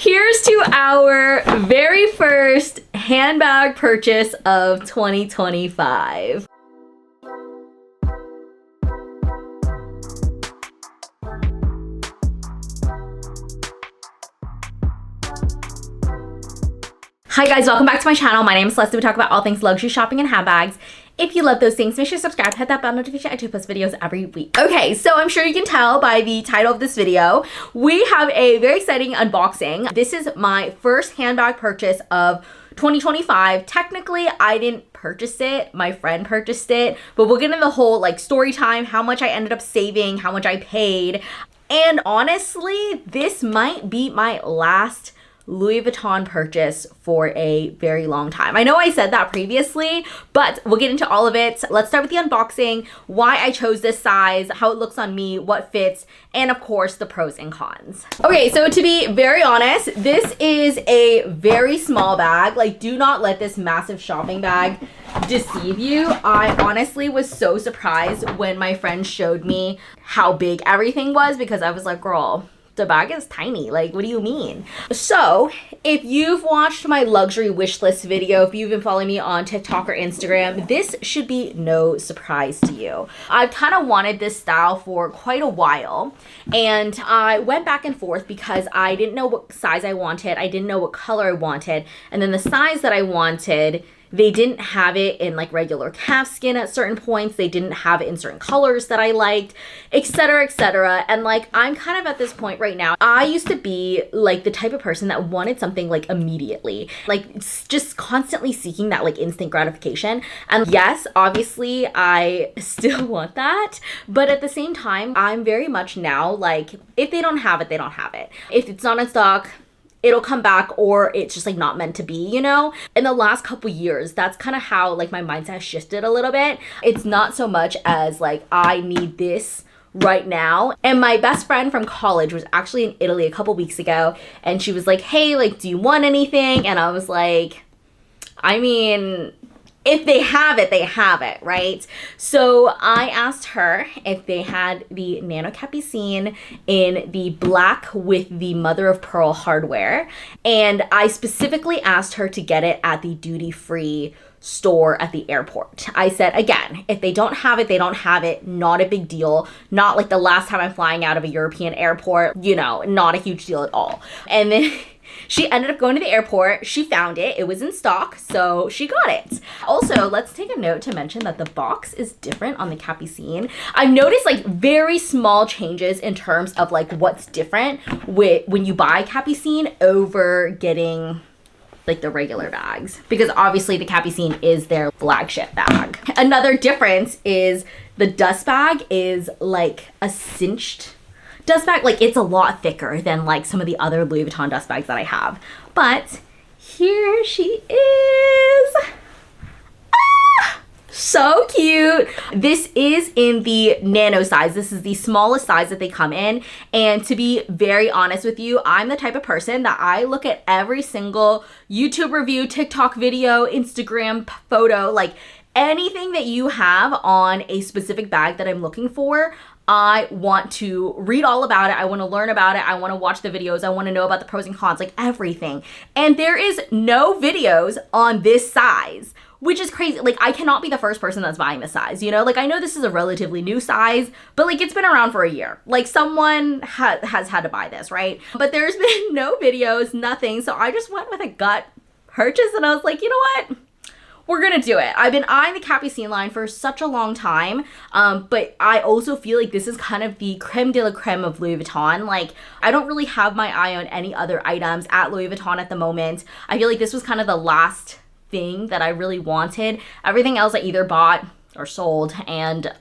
Here's to our very first handbag purchase of 2025. Hi guys, welcome back to my channel. My name is Celesta. We talk about all things luxury shopping and handbags. If you love those things, make sure to subscribe, hit that bell notification. I do post videos every week. Okay, so I'm sure you can tell by the title of this video, we have a very exciting unboxing. This is my first handbag purchase of 2025. Technically, I didn't purchase it. My friend purchased it, but we'll get into the whole like story time, how much I ended up saving, how much I paid. And honestly, this might be my last Louis Vuitton purchase for a very long time. I know I said that previously, but we'll get into all of it. Let's start with the unboxing, why I chose this size, how it looks on me, what fits, and of course the pros and cons. Okay, so to be very honest, this is a very small bag. Like, do not let this massive shopping bag deceive you. I honestly was so surprised when my friend showed me how big everything was, because I was like, girl, the bag is tiny. Like, what do you mean? So if you've watched my luxury wish list video, if you've been following me on TikTok or Instagram, this should be no surprise to you. I've kind of wanted this style for quite a while, and I went back and forth because I didn't know what size I wanted. I didn't know what color I wanted. And then the size that I wanted, they didn't have it in like regular calfskin at certain points. They didn't have it in certain colors that I liked, etc., etc. And like, I'm kind of at this point right now. I used to be like the type of person that wanted something like immediately, like just constantly seeking that like instant gratification. And yes, obviously I still want that, but at the same time, I'm very much now like, if they don't have it, they don't have it. If it's not in stock, it'll come back, or it's just like not meant to be, you know? In the last couple years, that's kind of how like my mindset has shifted a little bit. It's not so much as like, I need this right now. And my best friend from college was actually in Italy a couple weeks ago, and she was like, hey, like, do you want anything? And I was like, I mean, if they have it, they have it, right? So I asked her if they had the Nano Capucines in the black with the mother of pearl hardware. And I specifically asked her to get it at the duty-free store at the airport. I said, again, if they don't have it, they don't have it. Not a big deal. Not like the last time I'm flying out of a European airport, you know, not a huge deal at all. And then she ended up going to the airport. She found it. It was in stock, so she got it. Also, let's take a note to mention that the box is different on the Capucines. I've noticed like very small changes in terms of like what's different with when you buy Capucines over getting like the regular bags, because obviously the Capucines is their flagship bag. Another difference is the dust bag is like a cinched dust bag. Like, it's a lot thicker than like some of the other Louis Vuitton dust bags that I have. But here she is. Ah, so cute. This is in the nano size. This is the smallest size that they come in. And to be very honest with you, I'm the type of person that I look at every single YouTube review, TikTok video, Instagram photo, like anything that you have on a specific bag that I'm looking for, I want to read all about it. I want to learn about it. I want to watch the videos. I want to know about the pros and cons, like everything. And there is no videos on this size, which is crazy. Like, I cannot be the first person that's buying this size, you know? Like, I know this is a relatively new size, but like, it's been around for a year. Like, someone has had to buy this, right? But there's been no videos, nothing. So I just went with a gut purchase, and I was like, you know what? We're gonna do it. I've been eyeing the Capucines line for such a long time, but I also feel like this is kind of the creme de la creme of Louis Vuitton. Like, I don't really have my eye on any other items at Louis Vuitton at the moment. I feel like this was kind of the last thing that I really wanted. Everything else I either bought or sold, and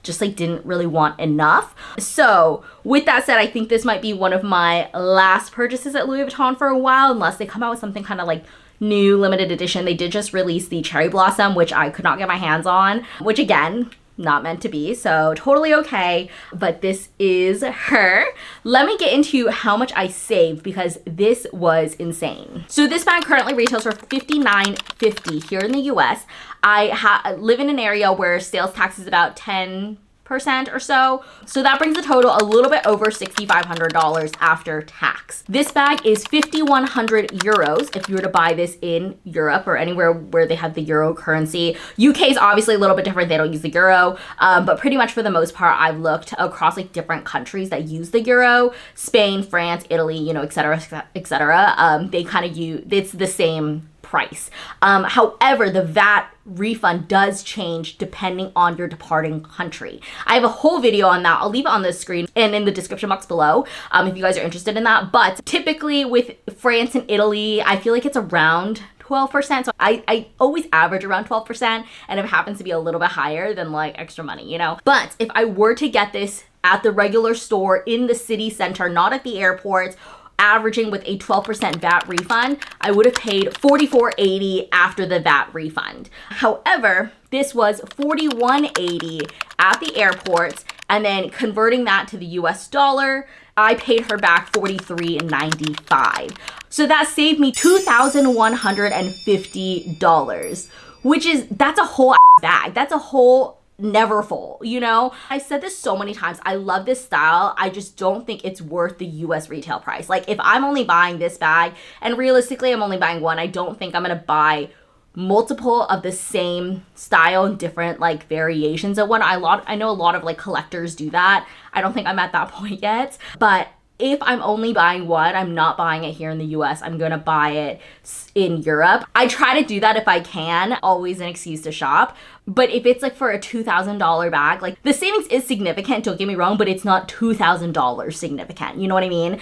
just like didn't really want enough. So with that said, I think this might be one of my last purchases at Louis Vuitton for a while, unless they come out with something kind of like new limited edition. They did just release the Cherry Blossom, which I could not get my hands on, which again, not meant to be, so totally okay. But this is her. Let me get into how much I saved, because this was insane. So this bag currently retails for $59.50 here in the US. I live in an area where sales tax is about 10 or so. So that brings the total a little bit over $6,500 after tax. This bag is 5,100 euros if you were to buy this in Europe or anywhere where they have the euro currency. UK is obviously a little bit different. They don't use the euro, but pretty much for the most part, I've looked across like different countries that use the euro, Spain, France, Italy, you know, et cetera, et cetera. They kind of use, it's the same price. However, the VAT refund does change depending on your departing country. I have a whole video on that. I'll leave it on the screen and in the description box below if you guys are interested in that. But typically with France and Italy, I feel like it's around 12%. So I always average around 12%, and if it happens to be a little bit higher, then like extra money, you know? But if I were to get this at the regular store in the city center, not at the airport, averaging with a 12% VAT refund, I would have paid $44.80 after the VAT refund. However, this was $41.80 at the airport, and then converting that to the US dollar, I paid her back $43.95. So that saved me $2,150, which is, that's a whole bag. That's a whole never full, you know? I said this so many times. I love this style. I just don't think it's worth the US retail price. Like if I'm only buying this bag, and realistically I'm only buying one, I don't think I'm gonna buy multiple of the same style and different like variations of one. I know a lot of like collectors do that. I don't think I'm at that point yet, but if I'm only buying one, I'm not buying it here in the US. I'm gonna buy it in Europe. I try to do that if I can, always an excuse to shop. But if it's like for a $2,000 bag, like the savings is significant, don't get me wrong, but it's not $2,000 significant. You know what I mean?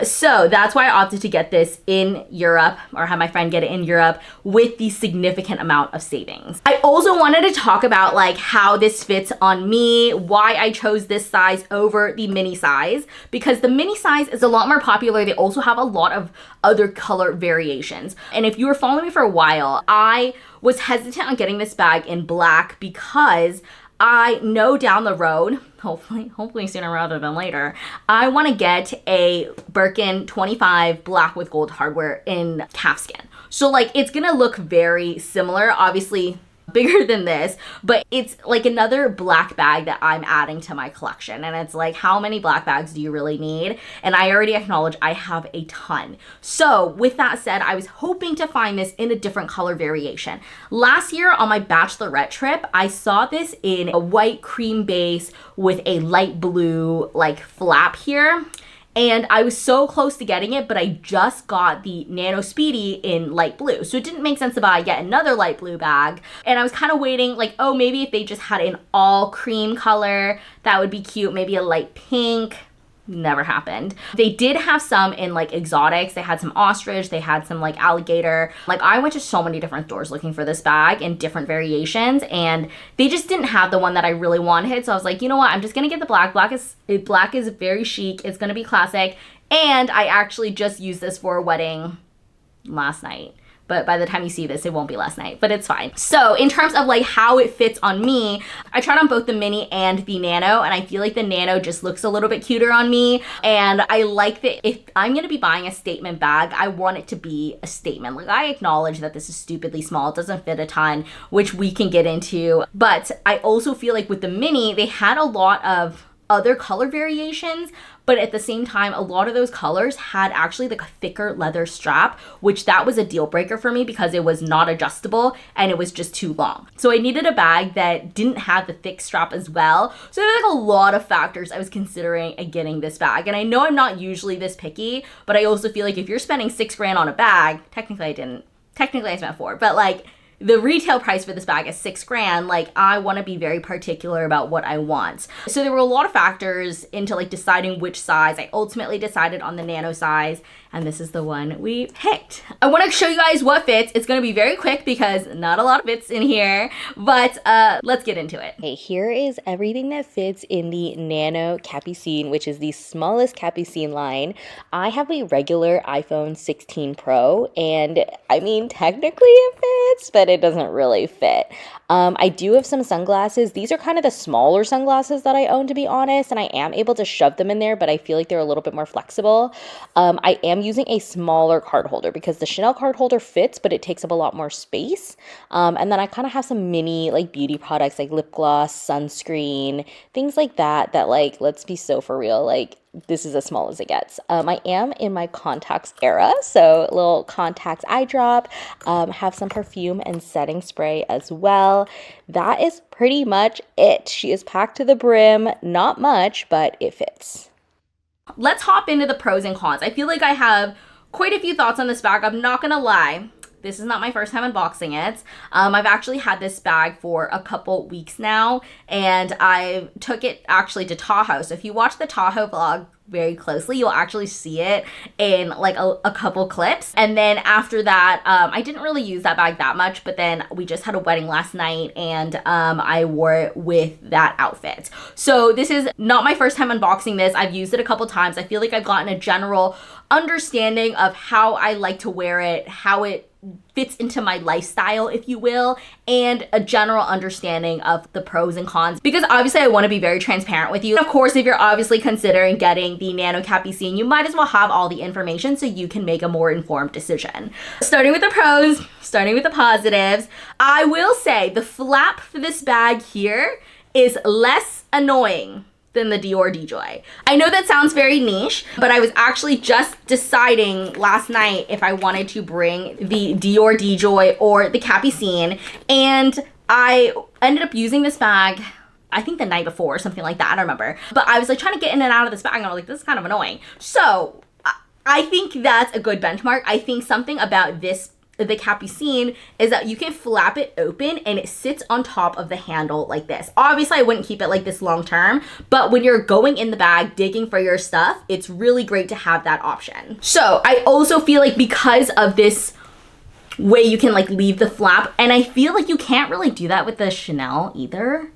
So that's why I opted to get this in Europe, or have my friend get it in Europe with the significant amount of savings. I also wanted to talk about like how this fits on me, why I chose this size over the mini size, because the mini size is a lot more popular. They also have a lot of other color variations. And if you were following me for a while, I was hesitant on getting this bag in black because I know down the road, hopefully sooner rather than later, I want to get a Birkin 25 black with gold hardware in calfskin. So like it's gonna look very similar, obviously bigger than this, but it's like another black bag that I'm adding to my collection. And it's like, how many black bags do you really need? And I already acknowledge I have a ton. So with that said, I was hoping to find this in a different color variation. Last year on my bachelorette trip, I saw this in a white cream base with a light blue like flap here. And I was so close to getting it, but I just got the Nano Speedy in light blue. So it didn't make sense to buy yet another light blue bag. And I was kind of waiting like, oh, maybe if they just had an all cream color, that would be cute. Maybe a light pink. Never happened. They did have some in like exotics. They had some ostrich, they had some like alligator. Like I went to so many different stores looking for this bag in different variations, and they just didn't have the one that I really wanted. So I was like, you know what, I'm just gonna get the black. Black is very chic. It's gonna be classic. And I actually just used this for a wedding last night. But by the time you see this, it won't be last night, but it's fine. So in terms of like how it fits on me, I tried on both the mini and the nano, and I feel like the nano just looks a little bit cuter on me. And I like that if I'm gonna be buying a statement bag, I want it to be a statement. Like I acknowledge that this is stupidly small, it doesn't fit a ton, which we can get into. But I also feel like with the mini, they had a lot of other color variations, but at the same time, a lot of those colors had actually like a thicker leather strap, which that was a deal breaker for me because it was not adjustable and it was just too long. So I needed a bag that didn't have the thick strap as well. So there were like a lot of factors I was considering getting this bag. And I know I'm not usually this picky, but I also feel like if you're spending $6,000 on a bag, technically I spent 4, but like the retail price for this bag is $6,000. Like I want to be very particular about what I want. So there were a lot of factors into like deciding which size. I ultimately decided on the nano size, and this is the one we picked. I want to show you guys what fits. It's going to be very quick because not a lot of fits in here, but let's get into it. Okay, here is everything that fits in the Nano Capucine, which is the smallest Capucine line. I have a regular iPhone 16 Pro, and I mean, technically it fits, but it doesn't really fit. I do have some sunglasses. These are kind of the smaller sunglasses that I own, to be honest, and I am able to shove them in there, but I feel like they're a little bit more flexible. I am using a smaller card holder because the Chanel card holder fits, but it takes up a lot more space. And then I kind of have some mini like beauty products like lip gloss, sunscreen, things like that, like, let's be so for real, like, this is as small as it gets. I am in my contacts era, so a little contacts eye drop, have some perfume and setting spray as well. That is pretty much it. She is packed to the brim, not much, but it fits. Let's hop into the pros and cons. I feel like I have quite a few thoughts on this bag. I'm not gonna lie. This is not my first time unboxing it. I've actually had this bag for a couple weeks now, and I took it actually to Tahoe. So if you watch the Tahoe vlog very closely, you'll actually see it in like a couple clips. And then after that, I didn't really use that bag that much, but then we just had a wedding last night, and I wore it with that outfit. So this is not my first time unboxing this. I've used it a couple times. I feel like I've gotten a general understanding of how I like to wear it, how it fits into my lifestyle, if you will, and a general understanding of the pros and cons, because obviously I want to be very transparent with you. Of course, if you're obviously considering getting the Nano Capucines, you might as well have all the information so you can make a more informed decision. Starting with the pros, starting with the positives, I will say the flap for this bag here is less annoying than the Dior DJoy. I know that sounds very niche, but I was actually just deciding last night if I wanted to bring the Dior DJoy or the Capucine, and I ended up using this bag I think the night before or something like that, I don't remember. But I was like trying to get in and out of this bag, and I was like, this is kind of annoying. So I think that's a good benchmark. I think something about the Capucine is that you can flap it open and it sits on top of the handle like this. Obviously, I wouldn't keep it like this long term, but when you're going in the bag digging for your stuff, it's really great to have that option. So I also feel like because of this way you can like leave the flap, and I feel like you can't really do that with the Chanel either.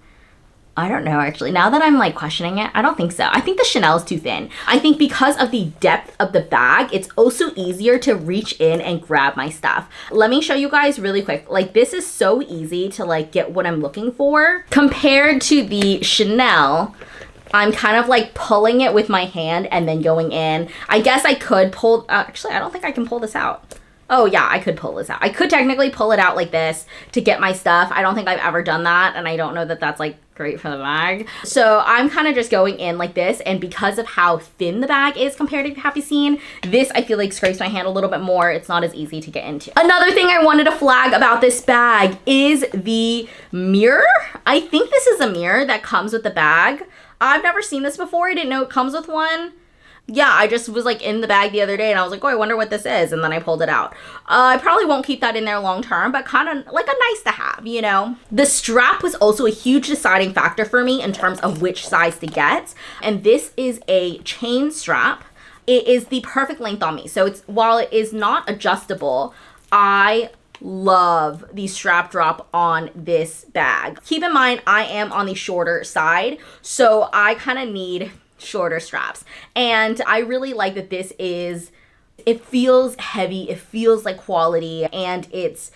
I don't know, actually. Now that I'm like questioning it, I don't think so. I think the Chanel is too thin. I think because of the depth of the bag, it's also easier to reach in and grab my stuff. Let me show you guys really quick. Like, this is so easy to like get what I'm looking for. Compared to the Chanel, I'm kind of like pulling it with my hand and then going in. I guess I could pull, actually, I don't think I can pull this out. Oh yeah, I could pull this out. I could technically pull it out like this to get my stuff. I don't think I've ever done that, and I don't know that that's like great for the bag. So I'm kind of just going in like this, and because of how thin the bag is compared to Capucine, this I feel like scrapes my hand a little bit more. It's not as easy to get into. Another thing I wanted to flag about this bag is the mirror. I think this is a mirror that comes with the bag. I've never seen this before. I didn't know it comes with one. Yeah, I just was like in the bag the other day and I was like, oh, I wonder what this is. And then I pulled it out. I probably won't keep that in there long term, but kind of like a nice to have, you know? The strap was also a huge deciding factor for me in terms of which size to get. And this is a chain strap. It is the perfect length on me. So while it is not adjustable, I love the strap drop on this bag. Keep in mind, I am on the shorter side, so I kind of need shorter straps, and I really like that it feels heavy, it feels like quality, and it's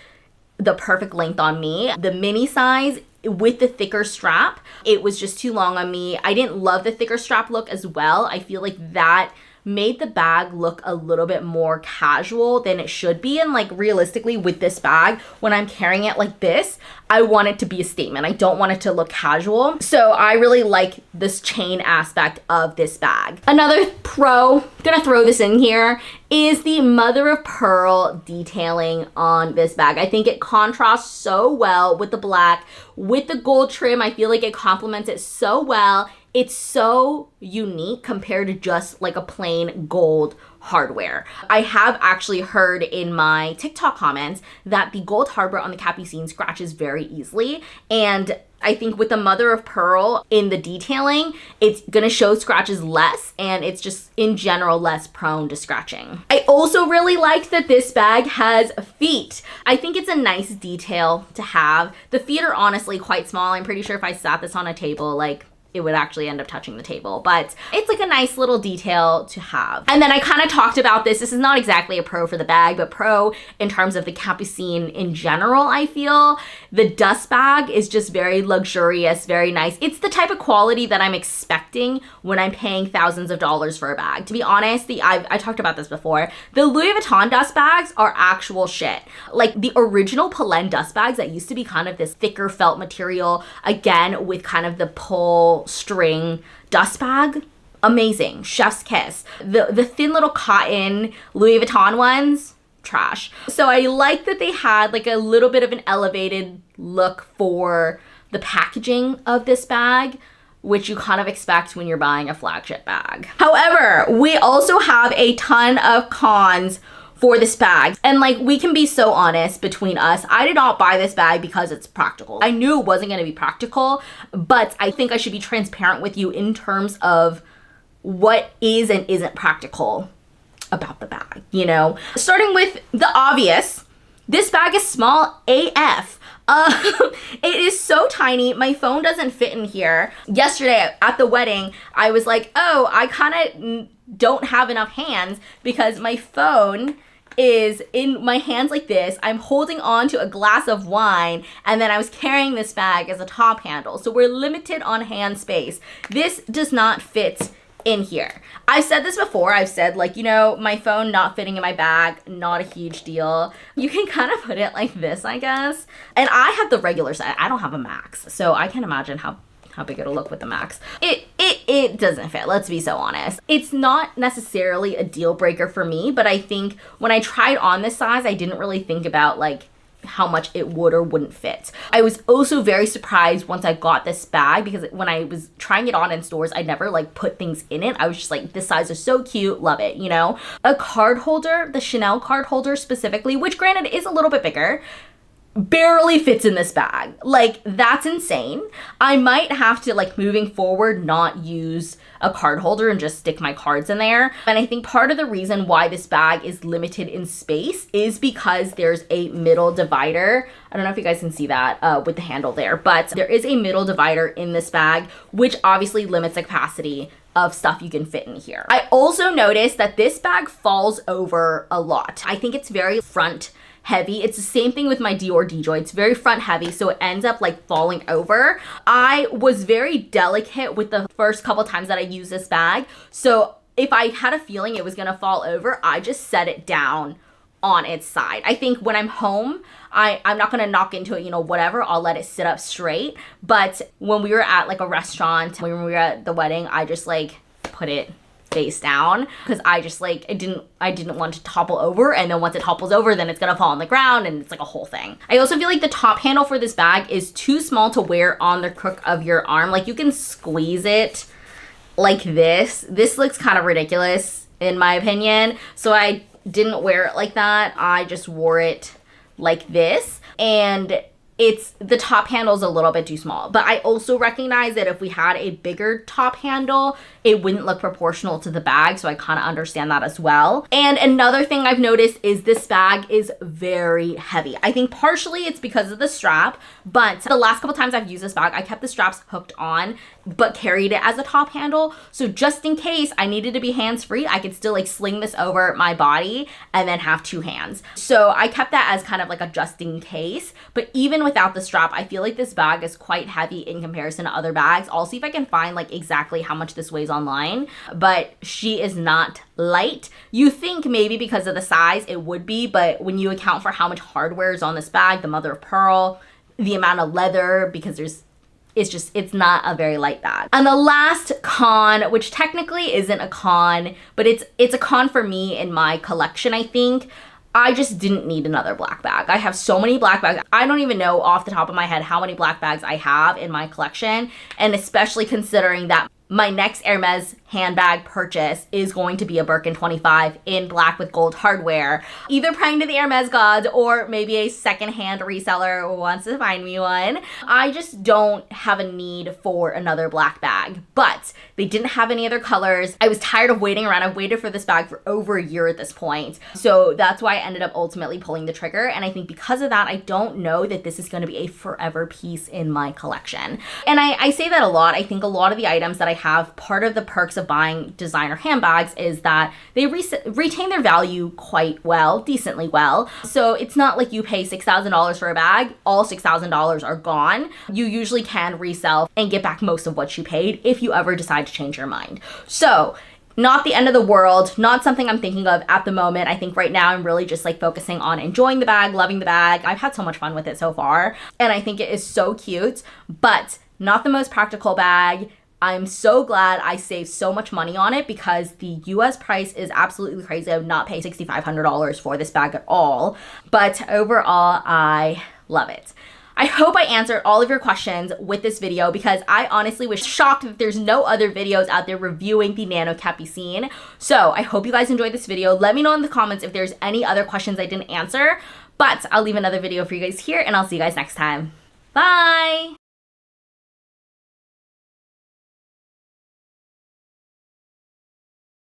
the perfect length on me. The mini size with the thicker strap, it was just too long on me. I didn't love the thicker strap look as well. I feel like that made the bag look a little bit more casual than it should be. And like realistically with this bag, when I'm carrying it like this, I want it to be a statement. I don't want it to look casual. So I really like this chain aspect of this bag. Another pro, gonna throw this in here, is the mother of pearl detailing on this bag. I think it contrasts so well with the black, with the gold trim. I feel like it complements it so well. It's so unique compared to just like a plain gold hardware. I have actually heard in my TikTok comments that the gold hardware on the Capucine scratches very easily, and I think with the mother of pearl in the detailing, it's gonna show scratches less, and it's just in general less prone to scratching. I also really like that this bag has feet. I think it's a nice detail to have. The feet are honestly quite small. I'm pretty sure if I sat this on a table, like it would actually end up touching the table, but it's like a nice little detail to have. And then I kind of talked about this. This is not exactly a pro for the bag, but pro in terms of the Capucine in general, I feel. The dust bag is just very luxurious, very nice. It's the type of quality that I'm expecting when I'm paying thousands of dollars for a bag. To be honest, I talked about this before. The Louis Vuitton dust bags are actual shit. Like the original Polène dust bags that used to be kind of this thicker felt material, again, with kind of the pull string dust bag, amazing, chef's kiss. The thin little cotton Louis Vuitton ones, trash. So I like that they had like a little bit of an elevated look for the packaging of this bag, which you kind of expect when you're buying a flagship bag. However, we also have a ton of cons for this bag. And like, we can be so honest between us. I did not buy this bag because it's practical. I knew it wasn't gonna be practical, but I think I should be transparent with you in terms of what is and isn't practical about the bag, you know? Starting with the obvious, this bag is small AF. It is so tiny. My phone doesn't fit in here. Yesterday at the wedding, I was like, oh, I kind of don't have enough hands because my phone is in my hands like this. I'm holding on to a glass of wine, and then I was carrying this bag as a top handle. So we're limited on hand space. This does not fit in here. I've said this before. I've said, like, you know, my phone not fitting in my bag, not a huge deal. You can kind of put it like this, I guess. And I have the regular size. I don't have a max, so I can imagine how big it'll look with the max. It doesn't fit, let's be so honest. It's not necessarily a deal breaker for me, but I think when I tried on this size, I didn't really think about like how much it would or wouldn't fit. I was also very surprised once I got this bag, because when I was trying it on in stores, I never like put things in it. I was just like, this size is so cute, love it, you know? A card holder, the Chanel card holder specifically, which granted is a little bit bigger, barely fits in this bag. Like, that's insane. I might have to, like, moving forward, not use a card holder and just stick my cards in there. And I think part of the reason why this bag is limited in space is because there's a middle divider. I don't know if you guys can see that with the handle there, but there is a middle divider in this bag, which obviously limits the capacity of stuff you can fit in here. I also noticed that this bag falls over a lot. I think it's very front heavy. It's the same thing with my Dior DJoy. It's very front heavy, so it ends up like falling over. I was very delicate with the first couple times that I used this bag, so if I had a feeling it was gonna fall over, I just set it down on its side. I think when I'm home, I'm not gonna knock into it, you know, whatever, I'll let it sit up straight. But when we were at like a restaurant, when we were at the wedding, I just like put it face down because I just like, I didn't want to topple over, and then once it topples over, then it's gonna fall on the ground and it's like a whole thing. I also feel like the top handle for this bag is too small to wear on the crook of your arm. Like, you can squeeze it like this. This looks kind of ridiculous in my opinion, so I didn't wear it like that. I just wore it like this, and the top handle is a little bit too small. But I also recognize that if we had a bigger top handle, it wouldn't look proportional to the bag, so I kind of understand that as well. And another thing I've noticed is this bag is very heavy. I think partially it's because of the strap, but the last couple times I've used this bag, I kept the straps hooked on, but carried it as a top handle. So just in case I needed to be hands-free, I could still like sling this over my body and then have two hands. So I kept that as kind of like a just in case. But even without the strap, I feel like this bag is quite heavy in comparison to other bags. I'll see if I can find like exactly how much this weighs online, but she is not light. You think maybe because of the size it would be, but when you account for how much hardware is on this bag, the mother of pearl, the amount of leather, because it's not a very light bag. And the last con, which technically isn't a con, but it's a con for me in my collection, I think. I just didn't need another black bag. I have so many black bags. I don't even know off the top of my head how many black bags I have in my collection. And especially considering that my next Hermes handbag purchase is going to be a Birkin 25 in black with gold hardware. Either praying to the Hermes gods or maybe a secondhand reseller wants to find me one. I just don't have a need for another black bag, but they didn't have any other colors. I was tired of waiting around. I've waited for this bag for over a year at this point. So that's why I ended up ultimately pulling the trigger. And I think because of that, I don't know that this is going to be a forever piece in my collection. And I say that a lot. I think a lot of the items that I have, part of the perks of buying designer handbags is that they retain their value quite well, decently well. So it's not like you pay $6,000 for a bag, all $6,000 are gone. You usually can resell and get back most of what you paid if you ever decide to change your mind. So not the end of the world, not something I'm thinking of at the moment. I think right now I'm really just like focusing on enjoying the bag, loving the bag. I've had so much fun with it so far, and I think it is so cute, but not the most practical bag. I'm so glad I saved so much money on it because the US price is absolutely crazy. I would not pay $6,500 for this bag at all. But overall, I love it. I hope I answered all of your questions with this video because I honestly was shocked that there's no other videos out there reviewing the Nano Capucine. So I hope you guys enjoyed this video. Let me know in the comments if there's any other questions I didn't answer. But I'll leave another video for you guys here and I'll see you guys next time. Bye!